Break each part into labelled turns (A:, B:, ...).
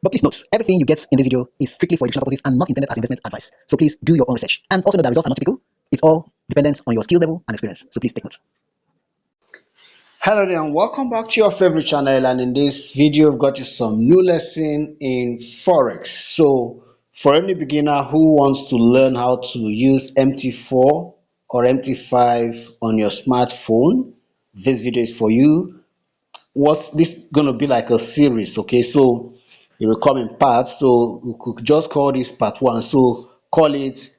A: But please note, everything you get in this video is strictly for educational purposes and not intended as investment advice. So please do your own research. And also know that results are not typical. It's all dependent on your skill level and experience. So please take note.
B: Hello there and welcome back to your favorite channel, and in this video I've got you some new lesson in forex. So for any beginner who wants to learn how to use MT4 or MT5 on your smartphone, this video is for you. What this is going to be like a series, okay? So it will come in parts, so we could just call this part one. So call it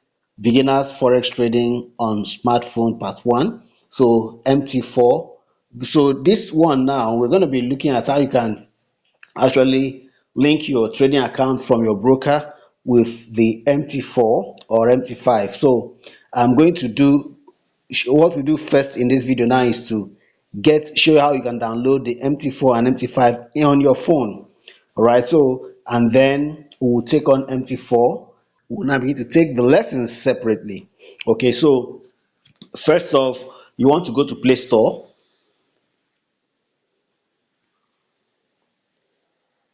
B: beginners forex trading on smartphone part one, so MT4. So this one, now we're going to be looking at how you can actually link your trading account from your broker with the MT4 or MT5. So I'm going to do what we do first in this video now is to show you how you can download the MT4 and MT5 on your phone. All right, so and then we'll take on MT4. We'll now begin to take the lessons separately. Okay, so first off, you want to go to Play Store.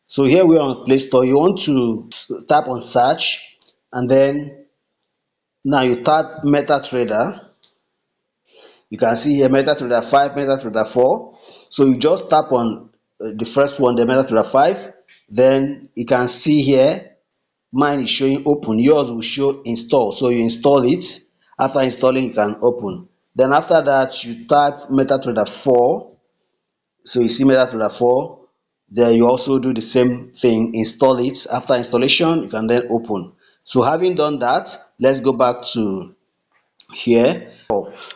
B: So here we are on Play Store. You want to tap on search, and then now you tap MetaTrader. You can see here MetaTrader 5, MetaTrader 4. So you just tap on the first one, the MetaTrader 5. Then you can see here mine is showing open, yours will show install. So you install it. After installing, you can open. Then after that, you type MetaTrader 4. So you see MetaTrader 4. Then you also do the same thing, install it. After installation, you can then open. So having done that, let's go back to here.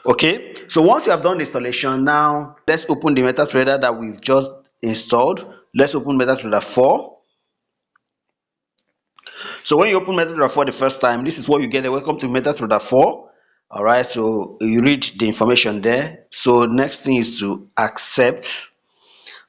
B: Okay, so once you have done the installation, now let's open the MetaTrader that we've just installed. Let's open MetaTrader 4. So when you open MetaTrader 4 the first time, this is what you get. Welcome to MetaTrader 4. All right, so you read the information there. So next thing is to accept.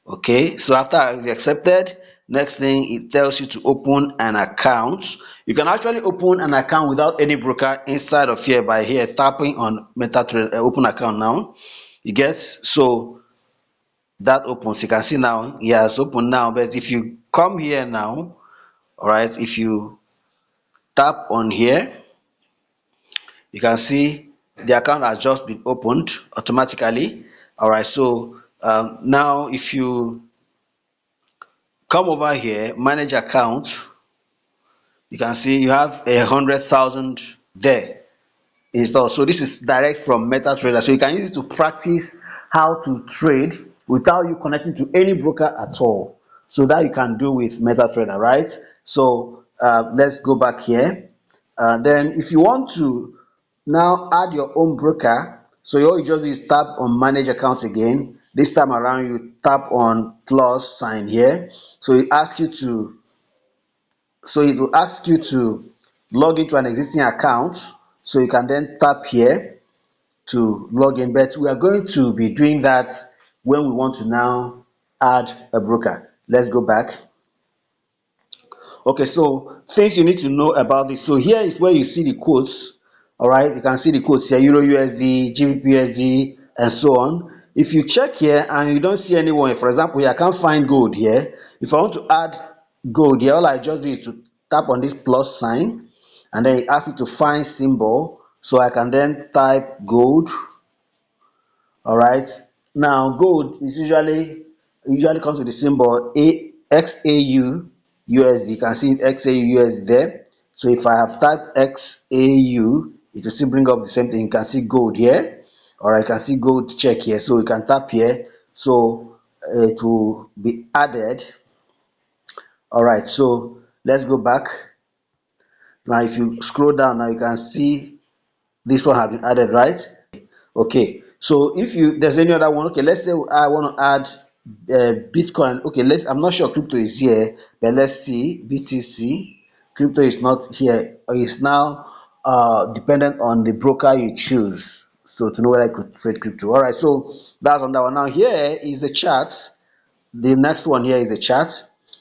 B: Okay, so after you accepted, next thing it tells you to open an account. You can actually open an account without any broker inside of here by here tapping on MetaTrader open account. Now you get, so that opens. You can see now it has opened now, but if you come here now, all right, if you tap on here, you can see the account has just been opened automatically. All right, so now if you come over here, manage account, you can see you have 100,000 there installed. So this is direct from MetaTrader. So you can use it to practice how to trade without you connecting to any broker at all. So that you can do with MetaTrader, right? So let's go back here. Then if you want to now add your own broker, so all you just do is tap on manage accounts again. This time around you tap on plus sign here. So it asks you to, so it will ask you to log into an existing account. So you can then tap here to log in, but we are going to be doing that when we want to now add a broker. Let's go back. Okay, so things you need to know about this. So here is where you see the quotes. All right, you can see the quotes here: Euro USD, GBP USD, and so on. If you check here and you don't see anyone, for example, here I can't find gold here. If I want to add gold here, all I just do is to tap on this plus sign, and then it asks me to find symbol. So I can then type gold. All right, now gold is usually comes with the symbol XAU USD. You can see XAU USD there. So if I have typed XAU, it will still bring up the same thing. You can see gold here, or I can see gold check here. So you can tap here, so it will be added. All right, so let's go back. Now if you scroll down, now you can see this one has been added, right? Okay, so if there's any other one, okay, let's say I want to add Bitcoin. Okay, I'm not sure crypto is here, but let's see. BTC crypto is not here. It's now dependent on the broker you choose, so to know whether I could trade crypto. All right, so that's on that one. Now here is the chart. The next one here is the chart.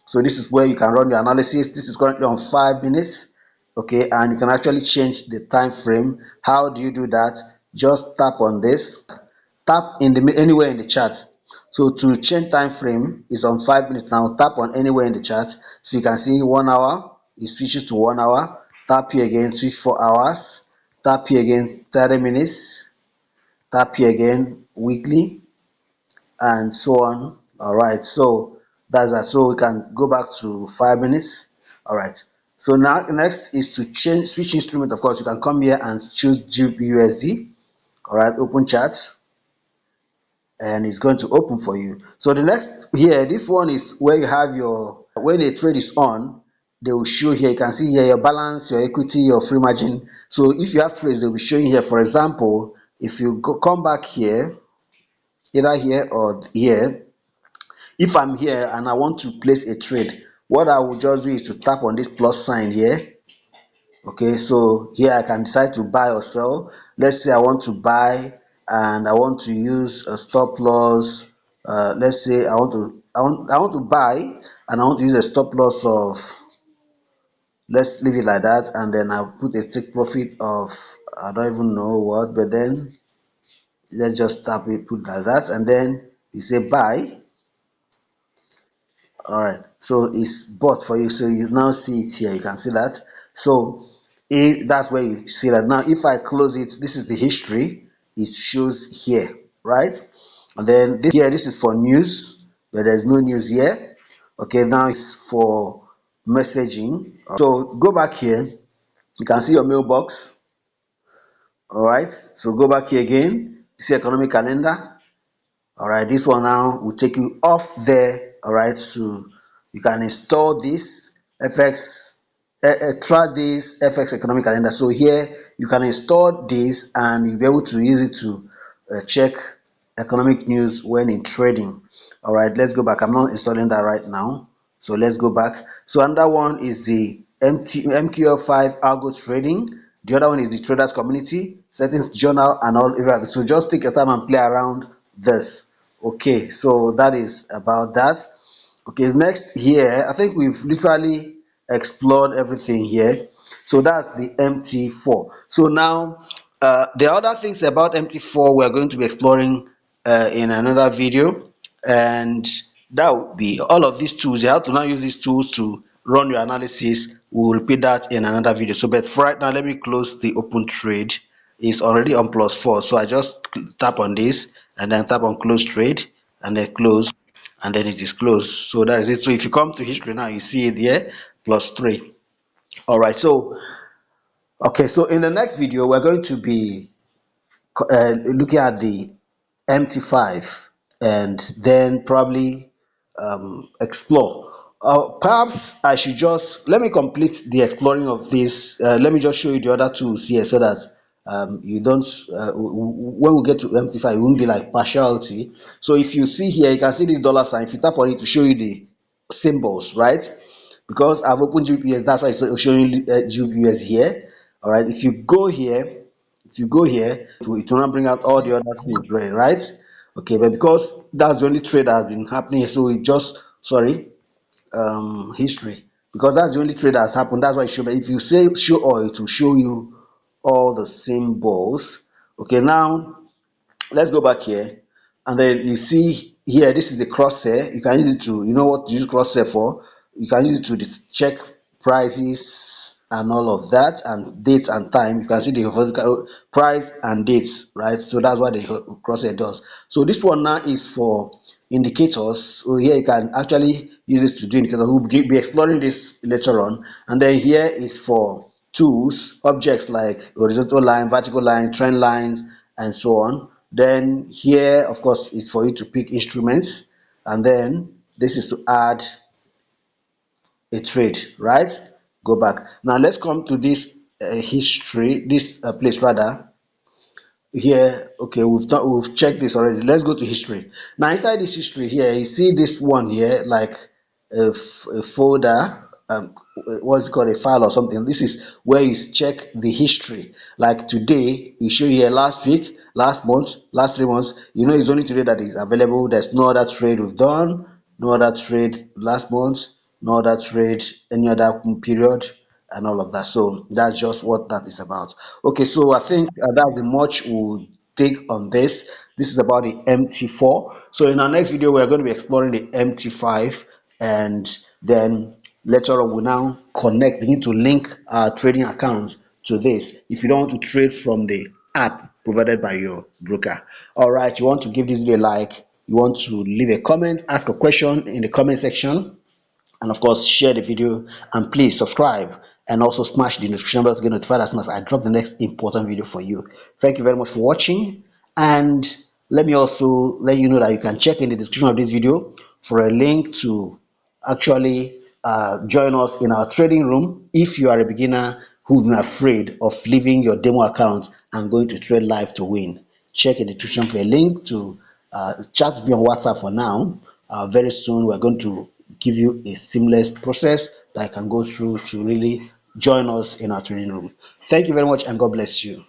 B: So this is where you can run your analysis. This is currently on 5 minutes. Okay, and you can actually change the time frame. How do you do that? Just tap on this, tap in the anywhere in the chart. So to change time frame is on 5 minutes. Now tap on anywhere in the chart, so you can see 1 hour, it switches to 1 hour. Tap here again, switch 4 hours. Tap here again, 30 minutes. Tap here again, weekly, and so on. All right, so that's that. So we can go back to 5 minutes. All right, so now next is to change switch instrument. Of course, you can come here and choose GBUSD. All right, open chart, and it's going to open for you. So the next here, this one is where you have your, when a trade is on, they will show here. You can see here your balance, your equity, your free margin. So if you have trades, they'll be showing here. For example, if you come back here, either here or here, if I'm here and I want to place a trade, what I will just do is to tap on this plus sign here. Okay, so here I can decide to buy or sell. Let's say I want to buy and I want to use a stop loss. Let's say I want to buy and I want to use a stop loss of, let's leave it like that, and then I'll put a take profit of, I don't even know what, but then let's just tap it, put like that, and then you say buy. All right, so it's bought for you, so you now see it here, you can see that. So if that's where you see that. Now if I close it, this is the history, it shows here, right? And then this here, this is for news, but there's no news here. Okay, now it's for messaging. So go back here, you can see your mailbox. All right, so go back here again, you see economic calendar. All right, this one now will take you off there. All right, so you can install this fx track this fx economic calendar. So here you can install this and you'll be able to use it to check economic news when in trading. All right, let's go back. I'm not installing that right now, so let's go back. So another one is the MQL5 algo trading. The other one is the traders community settings journal and all areas. So just take your time and play around this. Okay, so that is about that. Okay, next here, I think we've literally explored everything here. So that's the MT4. So now the other things about MT4 we're going to be exploring in another video, and that would be all of these tools. You have to now use these tools to run your analysis. We'll repeat that in another video. So but for right now, let me close the open trade. It's already on +4, so I just tap on this and then tap on close trade and then close, and then it is closed. So that is it. So if you come to history now, you see it here +3. All right, so okay, so in the next video we're going to be looking at the MT5, and then probably explore. Perhaps I should just let me complete the exploring of this. Let me just show you the other tools here so that you don't, when we get to MT5, it won't be like partiality. So if you see here, you can see this dollar sign. If you tap on it to show you the symbols, right? Because I've opened GPS, that's why it's showing GPS here. All right, if you go here, it will not bring out all the other things, right? Okay, but because that's the only trade that has been happening here, so we just, sorry, history, because that's the only trade that has happened. That's why it show. But if you say show all, it will show you all the symbols. Okay, now let's go back here, and then you see here, this is the crosshair. You can use it to, you know what to use crosshair for. You can use it to check prices and all of that, and dates and time. You can see the price and dates, right? So that's what the crosshair does. So this one now is for indicators. So here you can actually use this to do indicators. We'll be exploring this later on. And then here is for tools, objects like horizontal line, vertical line, trend lines, and so on. Then here, of course, is for you to pick instruments, and then this is to add a trade, right? Go back. Now let's come to this history, this place rather. Here, okay, we've checked this already. Let's go to history. Now inside this history here, you see this one here, like a folder, what's it called, a file or something. This is where you check the history. Like today, it show here last week, last month, last 3 months. You know, it's only today that is available. There's no other trade we've done, no other trade last month, no other trade any other period, and all of that. So that's just what that is about. Okay, so I think that's the much we'll take on this. This is about the MT4. So in our next video, we are going to be exploring the MT5, and then later on we'll now begin to link our trading accounts to this if you don't want to trade from the app provided by your broker. All right, you want to give this video a like, you want to leave a comment, ask a question in the comment section, and of course share the video, and please subscribe and also smash the notification bell to get notified as soon as I drop the next important video for you. Thank you very much for watching, and let me also let you know that you can check in the description of this video for a link to actually join us in our trading room if you are a beginner who's been afraid of leaving your demo account and going to trade live to win. Check in the description for a link to chat with me on WhatsApp for now. Very soon we're going to give you a seamless process that I can go through to really join us in our training room. Thank you very much, and God bless you.